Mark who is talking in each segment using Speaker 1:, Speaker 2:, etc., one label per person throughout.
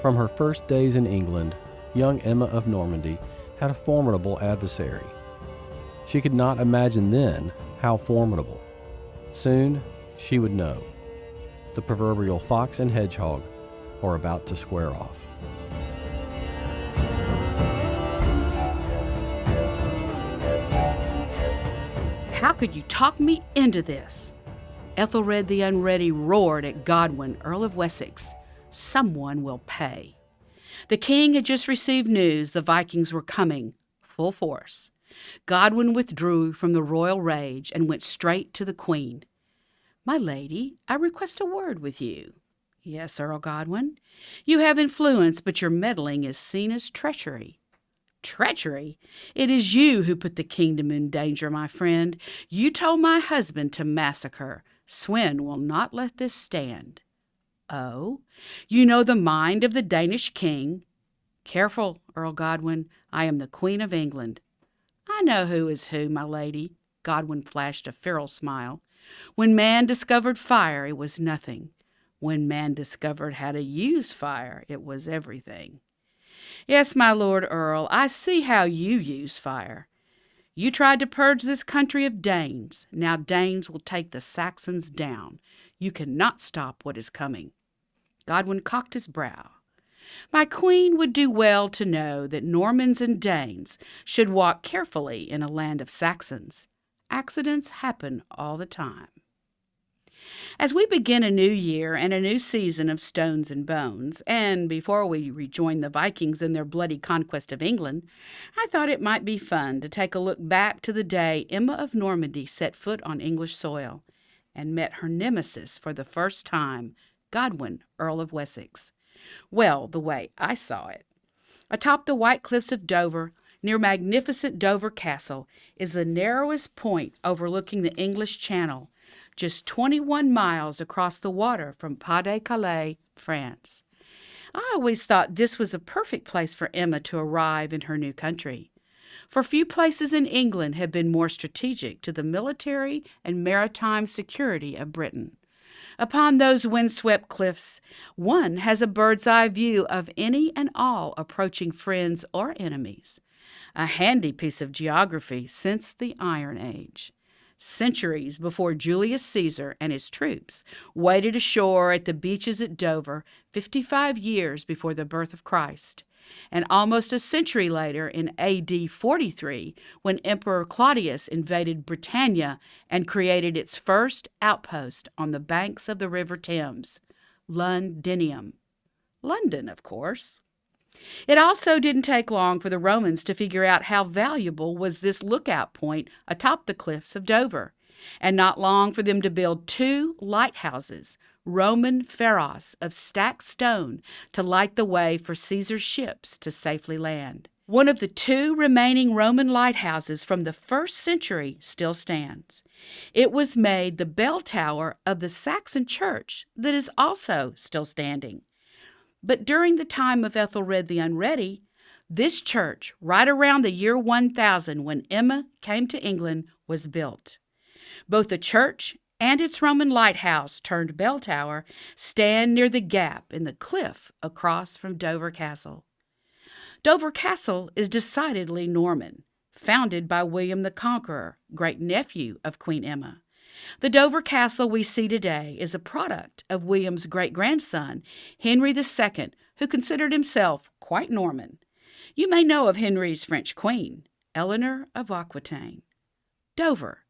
Speaker 1: From her first days in England, young Emma of Normandy had a formidable adversary. She could not imagine then how formidable. Soon she would know. The proverbial Fox and Hedgehog are about to square off.
Speaker 2: How could you talk me into this? Ethelred the Unready roared at Godwin, Earl of Wessex. Someone will pay. The king had just received news the Vikings were coming, full force. Godwin withdrew from the royal rage and went straight to the queen. "My lady, I request a word with you." "Yes, Earl Godwin. You have influence, but your meddling is seen as treachery." "Treachery? It is you who put the kingdom in danger, my friend. You told my husband to massacre. Sweyn will not let this stand." "Oh, you know the mind of the Danish king." "Careful, Earl Godwin. I am the Queen of England." "I know who is who, my lady." Godwin flashed a feral smile. "When man discovered fire, it was nothing. When man discovered how to use fire, it was everything." "Yes, my Lord Earl, I see how you use fire. You tried to purge this country of Danes. Now Danes will take the Saxons down. You cannot stop what is coming." Godwin cocked his brow. "My queen would do well to know that Normans and Danes should walk carefully in a land of Saxons. Accidents happen all the time." As we begin a new year and a new season of stones and bones, and before we rejoin the Vikings in their bloody conquest of England, I thought it might be fun to take a look back to the day Emma of Normandy set foot on English soil and met her nemesis for the first time, Godwin, Earl of Wessex. Well, the way I saw it. Atop the white cliffs of Dover, near magnificent Dover Castle, is the narrowest point overlooking the English Channel, just 21 miles across the water from Pas-de-Calais, France. I always thought this was a perfect place for Emma to arrive in her new country, for few places in England have been more strategic to the military and maritime security of Britain. Upon those windswept cliffs, one has a bird's-eye view of any and all approaching friends or enemies, a handy piece of geography since the Iron Age. Centuries before Julius Caesar and his troops waded ashore at the beaches at Dover, 55 years before the birth of Christ, and almost a century later in AD 43, when Emperor Claudius invaded Britannia and created its first outpost on the banks of the River Thames, Londinium. London, of course. It also didn't take long for the Romans to figure out how valuable was this lookout point atop the cliffs of Dover, and not long for them to build 2 lighthouses, Roman pharos of stacked stone, to light the way for Caesar's ships to safely land. One of the 2 remaining Roman lighthouses from the 1st century still stands. It was made the bell tower of the Saxon church that is also still standing. But during the time of Ethelred the Unready, this church, right around the year 1000 when Emma came to England, was built. Both the church and its Roman lighthouse turned bell tower stand near the gap in the cliff across from Dover Castle. Dover Castle is decidedly Norman, founded by William the Conqueror, great-nephew of Queen Emma. The Dover Castle we see today is a product of William's great-grandson, Henry II, who considered himself quite Norman. You may know of Henry's French queen, Eleanor of Aquitaine. Dover,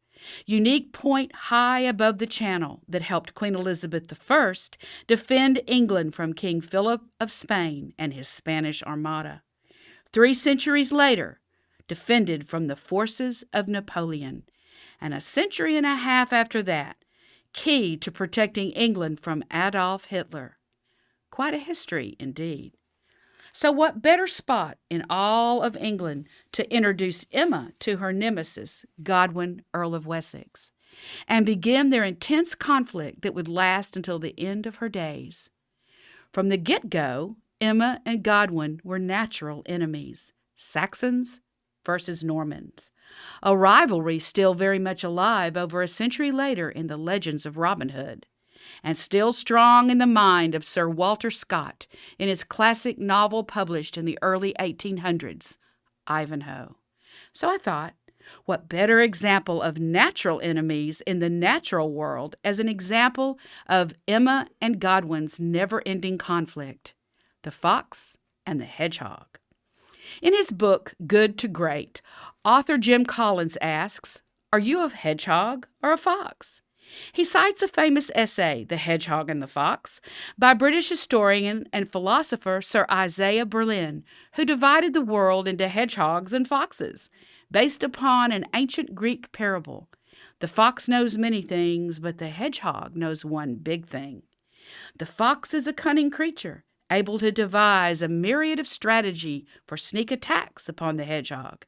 Speaker 2: unique point high above the Channel that helped Queen Elizabeth I defend England from King Philip of Spain and his Spanish Armada. 3 centuries later, defended from the forces of Napoleon, and a century and a half after that, key to protecting England from Adolf Hitler. Quite a history indeed. So what better spot in all of England to introduce Emma to her nemesis, Godwin, Earl of Wessex, and begin their intense conflict that would last until the end of her days. From the get-go, Emma and Godwin were natural enemies, Saxons versus Normans, a rivalry still very much alive over a century later in the legends of Robin Hood. and still strong in the mind of Sir Walter Scott in his classic novel published in the early 1800s, Ivanhoe. So I thought, what better example of natural enemies in the natural world as an example of Emma and Godwin's never-ending conflict, the fox and the hedgehog. In his book, Good to Great, author Jim Collins asks, "Are you a hedgehog or a fox?" He cites a famous essay, The Hedgehog and the Fox, by British historian and philosopher Sir Isaiah Berlin, who divided the world into hedgehogs and foxes, based upon an ancient Greek parable. The fox knows many things, but the hedgehog knows one big thing. The fox is a cunning creature, able to devise a myriad of strategy for sneak attacks upon the hedgehog.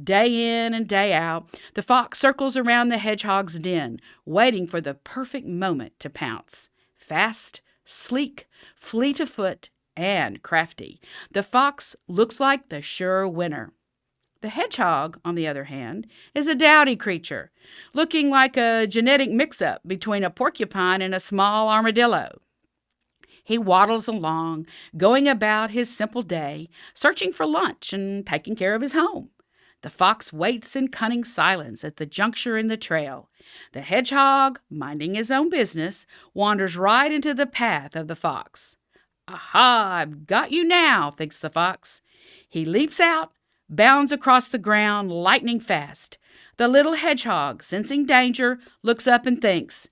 Speaker 2: Day in and day out, the fox circles around the hedgehog's den, waiting for the perfect moment to pounce. Fast, sleek, fleet of foot, and crafty, the fox looks like the sure winner. The hedgehog, on the other hand, is a dowdy creature, looking like a genetic mix-up between a porcupine and a small armadillo. He waddles along, going about his simple day, searching for lunch and taking care of his home. The fox waits in cunning silence at the juncture in the trail. The hedgehog, minding his own business, wanders right into the path of the fox. "Aha, I've got you now," thinks the fox. He leaps out, bounds across the ground lightning fast. The little hedgehog, sensing danger, looks up and thinks,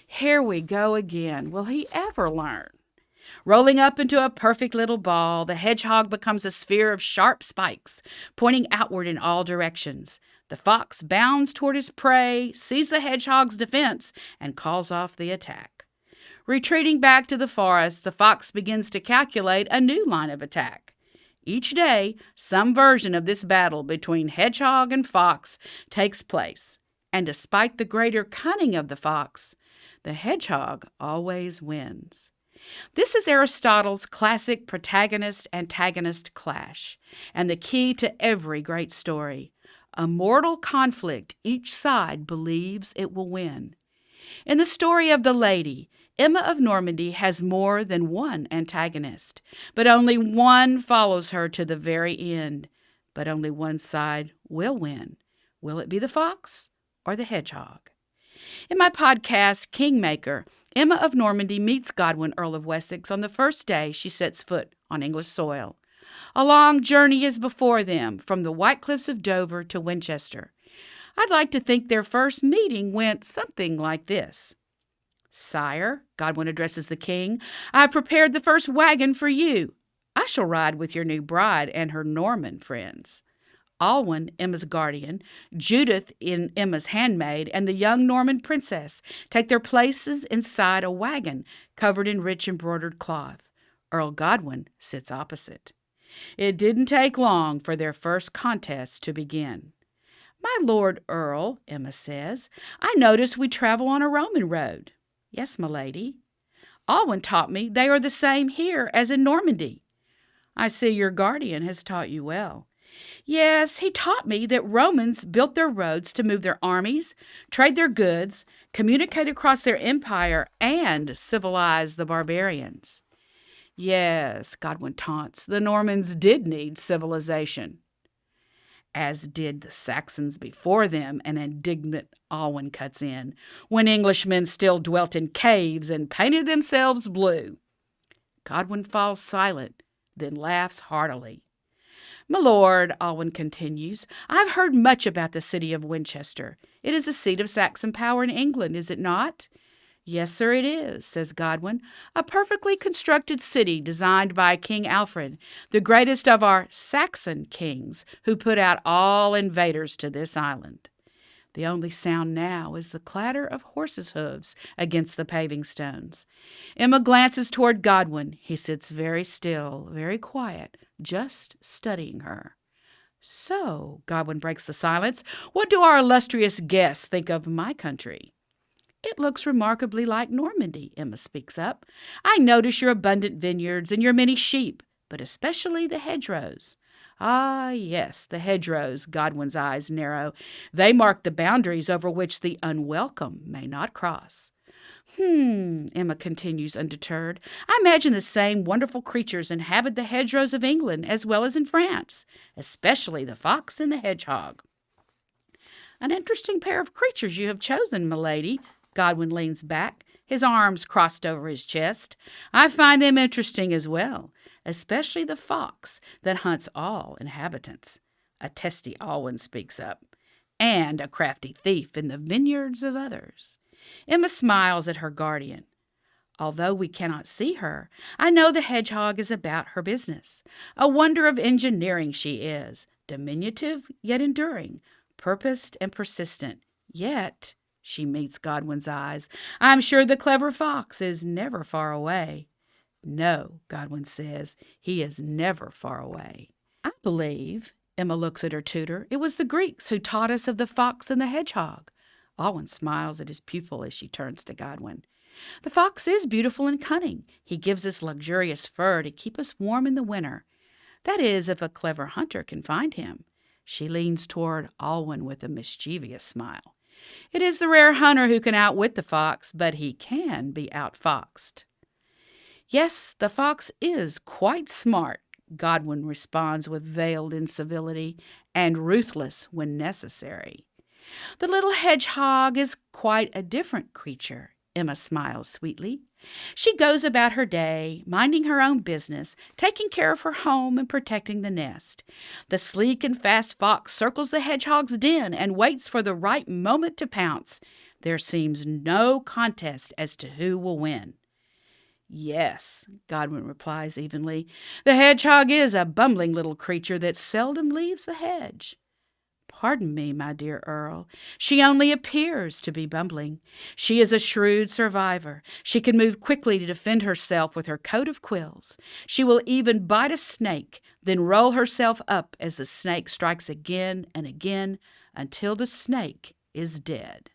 Speaker 2: "Here we go again. Will he ever learn?" Rolling up into a perfect little ball, the hedgehog becomes a sphere of sharp spikes, pointing outward in all directions. The fox bounds toward his prey, sees the hedgehog's defense, and calls off the attack. Retreating back to the forest, the fox begins to calculate a new line of attack. Each day, some version of this battle between hedgehog and fox takes place, and despite the greater cunning of the fox, the hedgehog always wins. This is Aristotle's classic protagonist-antagonist clash, and the key to every great story. A mortal conflict each side believes it will win. In the story of the lady, Emma of Normandy has more than one antagonist, but only one follows her to the very end. But only one side will win. Will it be the fox or the hedgehog? In my podcast, Kingmaker, Emma of Normandy meets Godwin, Earl of Wessex, on the first day she sets foot on English soil. A long journey is before them, from the White Cliffs of Dover to Winchester. I'd like to think their first meeting went something like this. "Sire," Godwin addresses the king, "I have prepared the first wagon for you. I shall ride with your new bride and her Norman friends." Alwyn, Emma's guardian, Judith, Emma's handmaid, and the young Norman princess take their places inside a wagon covered in rich embroidered cloth. Earl Godwin sits opposite. It didn't take long for their first contest to begin. "My Lord Earl," Emma says, "I notice we travel on a Roman road." "Yes, my lady." "Alwyn taught me they are the same here as in Normandy." "I see your guardian has taught you well." "Yes, he taught me that Romans built their roads to move their armies, trade their goods, communicate across their empire, and civilize the barbarians." "Yes," Godwin taunts, "the Normans did need civilization." "As did the Saxons before them," an indignant Alwyn cuts in, "when Englishmen still dwelt in caves and painted themselves blue." Godwin falls silent, then laughs heartily. "My lord," Alwyn continues, "I have heard much about the city of Winchester. It is the seat of Saxon power in England, is it not?" "Yes, sir, it is," says Godwin, "a perfectly constructed city designed by King Alfred, the greatest of our Saxon kings, who put out all invaders to this island." The only sound now is the clatter of horses' hooves against the paving stones. Emma glances toward Godwin. He sits very still, very quiet, just studying her. "So," Godwin breaks the silence, "what do our illustrious guests think of my country?" "It looks remarkably like Normandy," Emma speaks up. "I notice your abundant vineyards and your many sheep, but especially the hedgerows." "Ah, yes, the hedgerows," Godwin's eyes narrow. "They mark the boundaries over which the unwelcome may not cross." Emma continues undeterred. I imagine the same wonderful creatures inhabit the hedgerows of England as well as in France, especially the fox and the hedgehog. An interesting pair of creatures you have chosen, milady. Godwin leans back, his arms crossed over his chest. I find them interesting as well, especially the fox that hunts all inhabitants. A testy Alwyn speaks up. And a crafty thief in the vineyards of others. Emma smiles at her guardian. Although we cannot see her, I know the hedgehog is about her business. A wonder of engineering she is, diminutive yet enduring, purposed and persistent. Yet, she meets Godwin's eyes, I'm sure the clever fox is never far away. No, Godwin says, he is never far away. I believe, Emma looks at her tutor, it was the Greeks who taught us of the fox and the hedgehog. Alwyn smiles at his pupil as she turns to Godwin. The fox is beautiful and cunning. He gives us luxurious fur to keep us warm in the winter. That is, if a clever hunter can find him. She leans toward Alwyn with a mischievous smile. It is the rare hunter who can outwit the fox, but he can be outfoxed. Yes, the fox is quite smart, Godwin responds with veiled incivility, and ruthless when necessary. The little hedgehog is quite a different creature, Emma smiles sweetly. She goes about her day, minding her own business, taking care of her home and protecting the nest. The sleek and fast fox circles the hedgehog's den and waits for the right moment to pounce. There seems no contest as to who will win. Yes, Godwin replies evenly, the hedgehog is a bumbling little creature that seldom leaves the hedge. Pardon me, my dear Earl, she only appears to be bumbling. She is a shrewd survivor. She can move quickly to defend herself with her coat of quills. She will even bite a snake, then roll herself up as the snake strikes again and again until the snake is dead.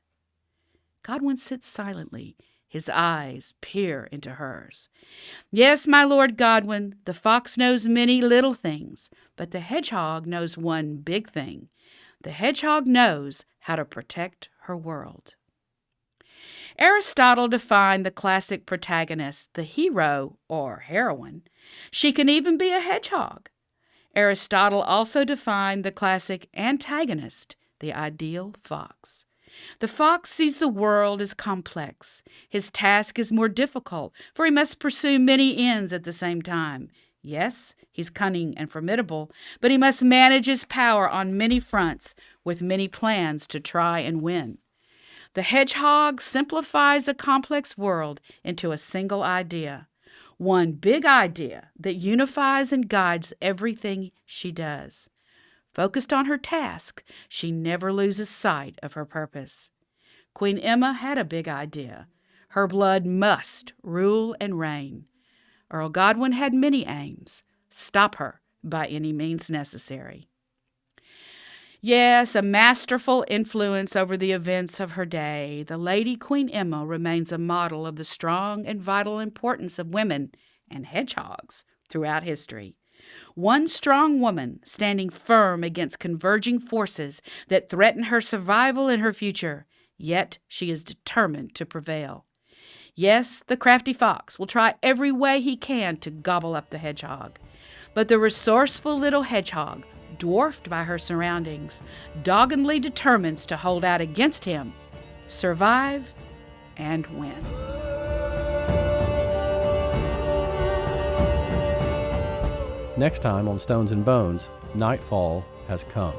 Speaker 2: Godwin sits silently. His eyes peer into hers. Yes, my Lord Godwin, the fox knows many little things, but the hedgehog knows one big thing. The hedgehog knows how to protect her world. Aristotle defined the classic protagonist, the hero or heroine. She can even be a hedgehog. Aristotle also defined the classic antagonist, the ideal fox. The fox sees the world as complex. His task is more difficult, for he must pursue many ends at the same time. Yes, he's cunning and formidable, but he must manage his power on many fronts with many plans to try and win. The hedgehog simplifies a complex world into a single idea, one big idea that unifies and guides everything she does. Focused on her task, she never loses sight of her purpose. Queen Emma had a big idea. Her blood must rule and reign. Earl Godwin had many aims. Stop her by any means necessary. Yes, a masterful influence over the events of her day, the Lady Queen Emma remains a model of the strong and vital importance of women and hedgehogs throughout history. One strong woman standing firm against converging forces that threaten her survival and her future, yet she is determined to prevail. Yes, the crafty fox will try every way he can to gobble up the hedgehog, but the resourceful little hedgehog, dwarfed by her surroundings, doggedly determines to hold out against him, survive, and win.
Speaker 1: Next time on Stones and Bones, nightfall has come.